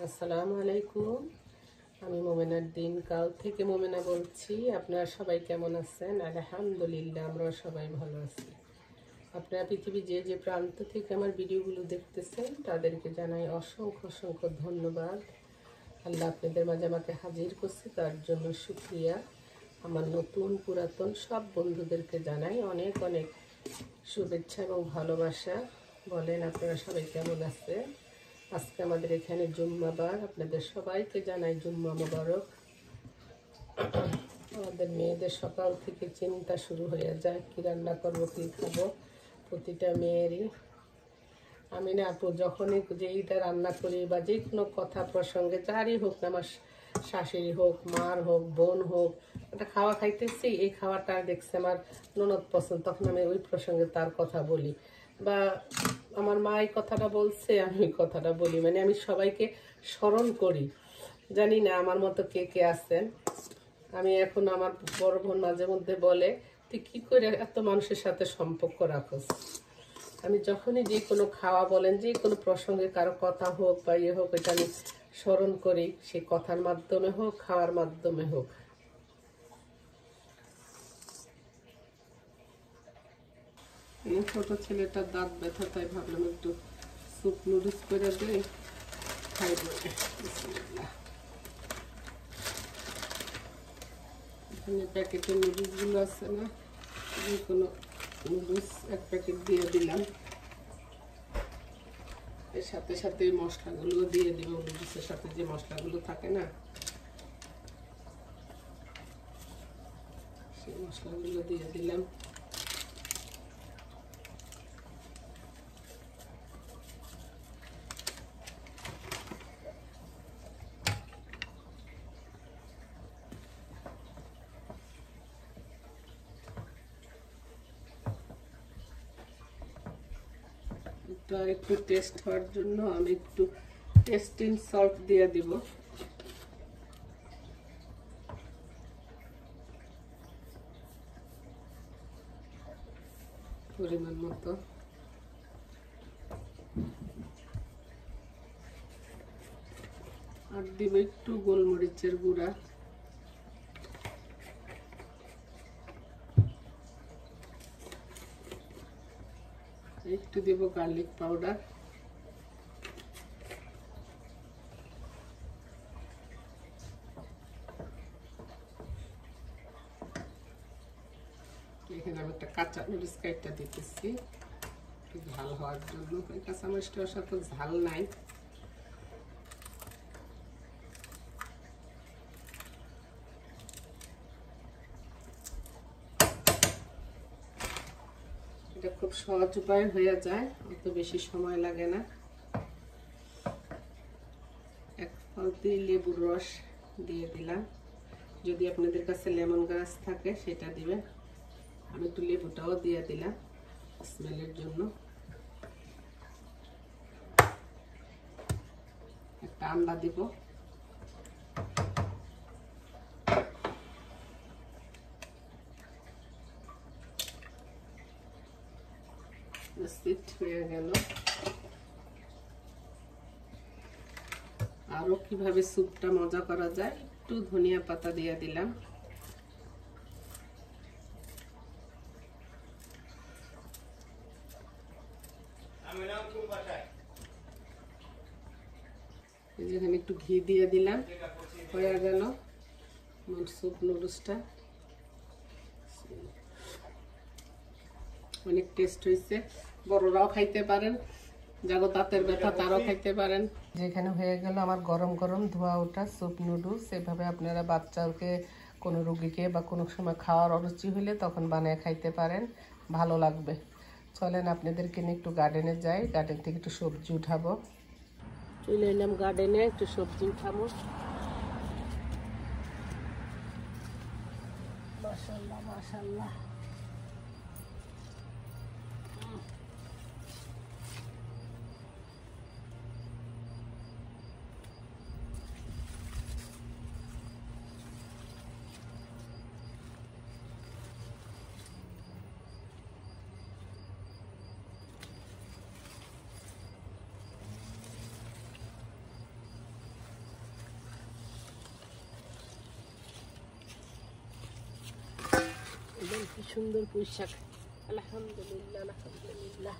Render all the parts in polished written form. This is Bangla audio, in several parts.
আসসালামু আলাইকুম। আমি মোমেনার দিন কাল থেকে মোমেনা বলছি। আপনারা সবাই কেমন আছেন? আলহামদুলিল্লাহ, আমরা সবাই ভালো আছি। আপনারা পৃথিবীর যে যে প্রান্ত থেকে আমার ভিডিওগুলো দেখতেছেন তাদেরকে জানাই অসংখ্য অসংখ্য ধন্যবাদ। আল্লাহ আপনাদের মাঝে আমাকে হাজির করছে, তার জন্য শুকরিয়া। আমার নতুন পুরাতন সব বন্ধুদেরকে জানাই অনেক অনেক শুভেচ্ছা এবং ভালোবাসা। বলেন আপনারা সবাই কেমন আছেন? আজকে আমাদের এখানে জুম্মাবার, আপনাদের সবাইকে জানাই জুম্মা মোবারক। আমাদের মেয়েদের সকাল থেকে চিন্তা শুরু হয়ে যায়, কি রান্না করবো, কি খাবো, প্রতিটা মেয়েরই। আমি না আপু যখনই যেইটা রান্না করি বা যে কোনো কথা প্রসঙ্গে যারই হোক না, আমার শাশুড়ি হোক, মার হোক, বোন হোক, একটা খাওয়া খাইতেছি, এই খাওয়াটা দেখছে আমার ননদ পছন্দ, তখন আমি ওই প্রসঙ্গে তার কথা বলি। বা আমার মা এই কথাটা বলছে, আমি ওই কথাটা বলি, মানে আমি সবাইকে স্মরণ করি। জানি না আমার মতো কে কে আছেন। আমি এখন আমার বড় বোন মাঝে মধ্যে বলে, তুই কি করে এত মানুষের সাথে সম্পর্ক রাখস। আমি যখনই যে কোনো খাওয়া বলেন, যে কোনো প্রসঙ্গে কারো কথা হোক বা ইয়ে হোক, এটা আমি স্মরণ করি, সে কথার মাধ্যমে হোক, খাওয়ার মাধ্যমে হোক। ছোট ছেলেটার দাঁত ব্যথা, তাই ভাবলাম একটু স্যুপ নুডলস করে দিই, খাইব। এখানে প্যাকেটের নুডলসগুলো আছে না, যে কোনো নুডলস এক প্যাকেট দিয়ে দিলাম। এর সাথে সাথে মশলাগুলো দিয়ে দিব, নুডলসের সাথে যে মশলাগুলো থাকে না, সেই মশলাগুলো দিয়ে দিলাম। একটু টেস্ট হওয়ার জন্য আমি একটু টেস্টিং সল্ট দিয়ে দিব। পরিমাণ মতো। আর দিব একটু গোলমরিচের গুঁড়া, একটু দিব গার্লিক পাউডার, এখানে আমি একটা কাঁচা মরিচ কাইটা দিতেছি ঝাল হওয়ার জন্য। এই কাঁচা মরিচটার সাথে ঝাল নাই। এটা খুব সহজ উপায় হয়ে যায়, অত বেশি সময় লাগে না। এক ফালতি লেবুর রস দিয়ে দিলাম, যদি আপনাদের কাছে লেমন গ্রাস থাকে সেটা দিবেন। আমি একটু লেবুটাও দিয়ে দিলাম স্মেলের জন্য। একটা আন্ডা দিব, হয়ে গেল। আরো কিভাবে স্যুপটা মজা করা যায়, একটু ধনিয়া পাতা দিয়ে দিলাম। যেখানে একটু ঘি দিয়ে দিলাম, হয়ে গেল আমার স্যুপ নুডলসটা। অনেক টেস্ট হয়েছে, বড়রাও খাইতে পারেন, যাগো দাঁতের ব্যথা তারাও খাইতে পারেন। যেখানে হয়ে গেল আমার গরম গরম ধোয়া ওঠা স্যুপ নুডলস। এভাবে আপনারা বাচ্চাকে, কোনো রুগীকে বা কোনো সময় খাওয়ার অরুচি হলে তখন বানিয়ে খাইতে পারেন, ভালো লাগবে। চলেন আপনাদেরকে নিয়ে একটু গার্ডেনে যাই, গার্ডেন থেকে একটু সবজি উঠাবো। চলে এলাম গার্ডেনে, একটু সবজি উঠাবো। মাশাআল্লাহ মাশাআল্লাহ। কি সুন্দর পুঁই শাক, আলহামদুলিল্লাহ আলহামদুলিল্লাহ।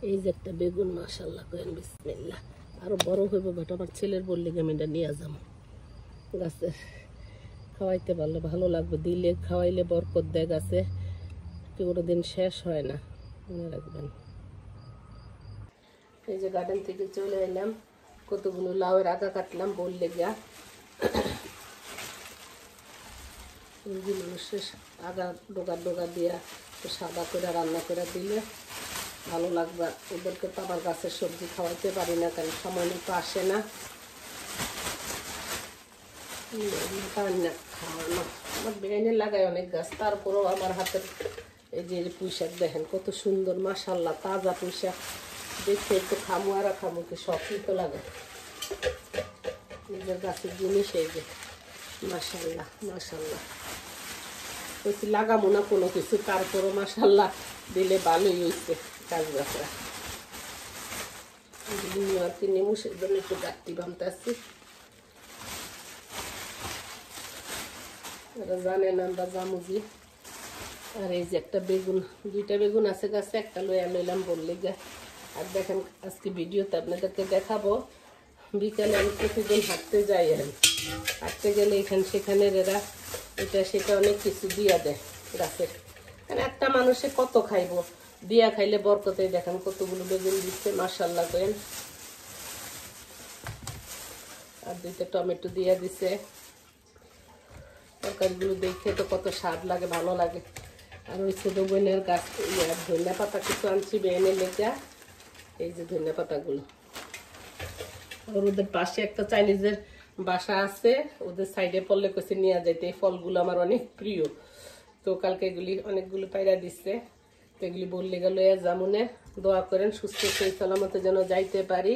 এই যে একটা বেগুন, মাশাআল্লাহ করেন বিসমিল্লাহ। আরো বড় হইব, বাট আমার ছেলের বললে আমি এটা নিয়ে যাবো গাছে, খাওয়াইতে পারলে ভালো লাগবে। দিলে খাওয়াইলে বরকত দেয় গাছে, কোনোদিন শেষ হয় না, মনে রাখবেন। এই যে গার্ডেন থেকে চলে এলাম, কতগুলো লাউয়ের আগা কাটলাম বললে গিয়া, মানুষের আগা ডোগা ডোগা দিয়া সাদা করে রান্না করে দিলে ভালো লাগবে। ওদেরকে তো আবার গাছের সবজি খাওয়াইতে পারি না, কারণ সময় মতো আসে না খাওয়ানো। আমার বেআইনে লাগায় অনেক গাছ, তারপরেও আমার হাতের এই যে পুঁই শাক দেখেন কত সুন্দর, মাশাআল্লাহ তাজা পুঁই শাক, দেখতে একটু খামু আর খামু কি শখই তো লাগে। নিজের গাছের জিনিস এই যে মাশাআল্লাহ মাশাআল্লাহ। বলছি লাগাবো না কোনো কিছু, তারপরও মাশাআল্লাহ দিলে ভালোই হয়েছে গাছ গাছরা। আর কি নেমু, সেই জন্য একটু গাছটি বানতে আসছি। এরা জানেন আমরা জামুজি। আর এই যে একটা বেগুন, দুইটা বেগুন আছে গাছে, একটা লইয়া লইলাম বললে গা। আর দেখেন আজকে ভিডিওতে আপনাদেরকে দেখাবো, বিকালে আমি প্রতিদিন হাঁটতে যাই। হাঁটতে গেলে এখানে সেখানে এরা এটা সেটা অনেক কিছু দিয়া দেয় গাছের, কারণ একটা মানুষে কত খাইবো, দিয়া খাইলে বরকতে। দেখেন কতগুলো বেগুন দিচ্ছে মাশাআল্লাহ করেন। আর দুইটা টমেটো দিয়া দিছে, তরকারিগুলো দেখে তো কত স্বাদ লাগে, ভালো লাগে। আর ওই ছোট বোনের গাছ ধনিয়া পাতা কিছু আনছি বেনে লেগা, এই যে ধনিয়া পাতাগুলো। আর ওদের পাশে একটা চাইনিজের বাসা আছে, ওদের সাইডে পড়লে কইছে নিয়ে যাইতে। এই ফলগুলো আমার অনেক প্রিয়, তো কালকে এগুলি অনেকগুলো পায়রা দিচ্ছে, তো এগুলি বললে গেল জামুনে। দোয়া করেন সুস্থ সেই সালামতে যেন যাইতে পারি,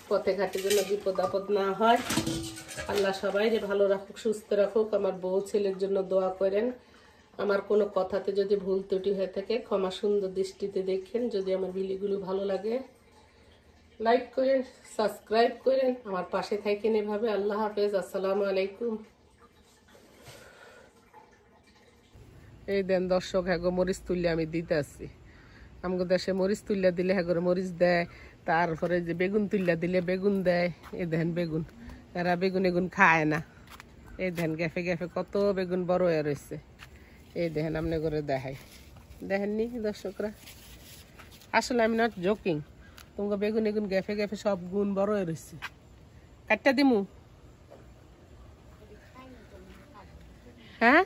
পথে ঘাটে যেন বিপদ আপদ না হয়। আল্লাহ সবাই ভালো রাখুক, সুস্থ রাখুক। আমার বউ ছেলের জন্য দোয়া করেন। আমার কোনো কথাতে যদি ভুল ত্রুটি হয়ে থাকে ক্ষমা সুন্দর দৃষ্টিতে দেখেন। যদি আমার ভিডিওগুলো ভালো লাগে লাইক করেন, সাবস্ক্রাইব করেন, আমার পাশে থাকেন এভাবে। আল্লাহ হাফেজ, আসসালামু আলাইকুম। এই দেন দর্শক, হ্যাগো মরিচ তুললে আমি দিতে আসছি। আমাকে দেশে মরিচ তুললে দিলে হ্যাগো মরিচ দেয়, তারপরে যে বেগুন তুললে দিলে বেগুন দেয়। এই দেখেন বেগুন, এরা বেগুন এগুন খায় না। এই দেখেন গ্যাফে গ্যাফে কত বেগুন বড় হয়ে রয়েছে। এই দেখেন আপনি করে দেখাই, দেখেননি দর্শকরা? আসলে আমি নট জোকিং, তোমাকে বেগুন এগুন গ্যাফে গ্যাফে সব গুণ বড় হয়ে রয়েছে। কাটটা দিমু? হ্যাঁ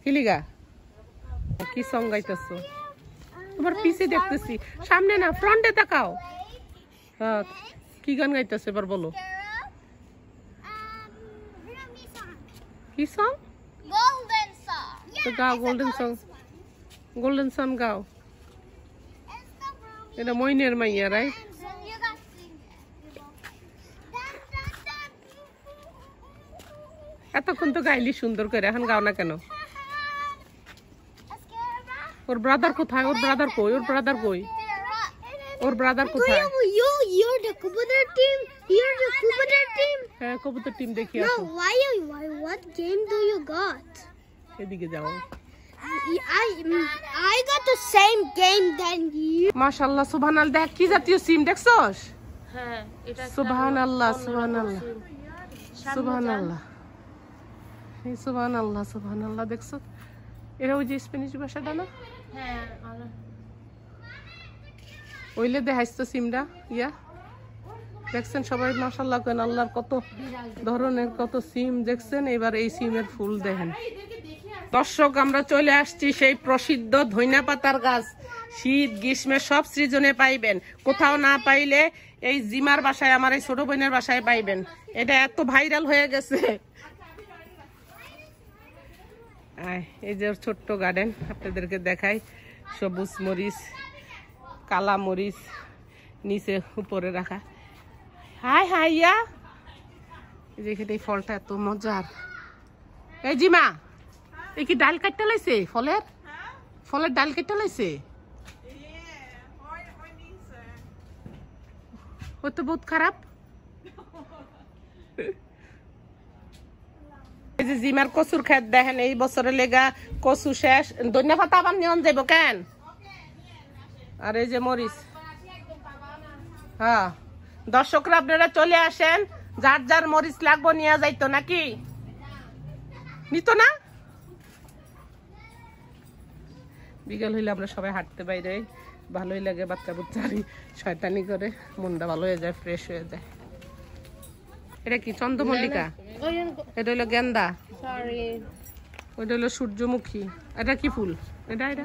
কিলিগা কি সং গাইতেছো? তোমার পিছে দেখতেছি, সামনে না ফ্রন্টে তাকাও। হ্যাঁ কি গান গাইতেছো এবার বলো? কি সং? Golden song. তো গাও গোল্ডেন সং, গোল্ডেন সং গাও। এটা মইনের মাইয়া রাইট? এতক্ষণ তো গাইলি সুন্দর করে, এখন গাও না কেন? ওর ব্রাদার কোথায়? ওর ব্রাদার কই? ওর ব্রাদার কই? ওর ব্রাদার কোথায়? You're the Kubutar team. You're the Kubutar team. হ্যাঁ কবুতর টিম দেখি No, আসো। what game do you got? এদিকে যাও। I got the same game than you. মাশাআল্লাহ সুবহানাল্লাহ, দেখ কি জাতীয় সিম দেখছস? হ্যাঁ এটা সুবহানাল্লাহ সুবহানাল্লাহ সুবহানাল্লাহ, এই সুবহানাল্লাহ সুবহানাল্লাহ। দেখছো এরা ওই যে স্প্যানিশ ভাষাটা না? হ্যাঁ ওইলে দেখাইছো সিমটা ইয়া দেখছেন সবাই? মাশাআল্লাহ কেন, আল্লাহর কত ধরনের কত সিম দেখছেন। এবার এই সিমের ফুল দেখেন দর্শক। আমরা চলে আসছি সেই প্রসিদ্ধ ধনিয়া পাতার গাছ। শীত গ্রীষ্মে সব সিজনে পাইবেন, কোথাও না পাইলে এই জিমার বাসায়, আমার এই ছোট বোনের বাসায় পাইবেন। এটা এত ভাইরাল হয়ে গেছে। এই যে ছোট্ট গার্ডেন আপনাদেরকে দেখাই, সবুজ মরিচ, কালা মরিচ নিচে উপরে রাখা, হাই হাই ইয়া দেখে এই ফলটা এত মজার। এই জিমা এই কি ডাল কাটতে লাইছে ফলের? ফলের ডাল কেটে লাইছে? ও তো বহুত খারাপ। এই যে জিমার কচুর ক্ষেত দেখেন, এই বছরের লেগা কচু শেষ, ধনিয়া পাতা আবার নিয়ন যাইব কেন? আর এই যে মরিচ। হ্যাঁ দর্শকরা আপনারা চলে আসেন, যার যার মরিচ লাগবো নিয়ে যাইতো নাকি নিত না? বিকেল হইলে আমরা সবাই হাঁটতে বাইরে, ভালোই লাগে, বাচ্চা বুচ্চারি শয়তানি করে, মনটা ভালো হয়ে যায়, ফ্রেশ হয়ে যায়। এটা কি চন্দ্রমল্লিকা? এটা হলো গেন্দা, ওইটা হলো সূর্যমুখী। এটা কি ফুল? এটা এটা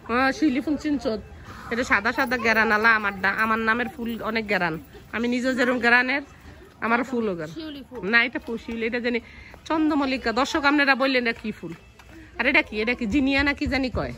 হ্যাঁ শিউলি ফুল চিনচত। এটা সাদা সাদা গেরান আলা, আমার নামের ফুল অনেক গেরান, আমি নিজে যেরকম গেরানের আমার ফুলও গেরান না। এটা ফুল শিউলি, এটা জানি চন্দ্রমল্লিকা। দর্শক আপনারা বললেন এটা কি ফুল? আর এটা কি? এটা কি জিনিয়া নাকি জানি কয়?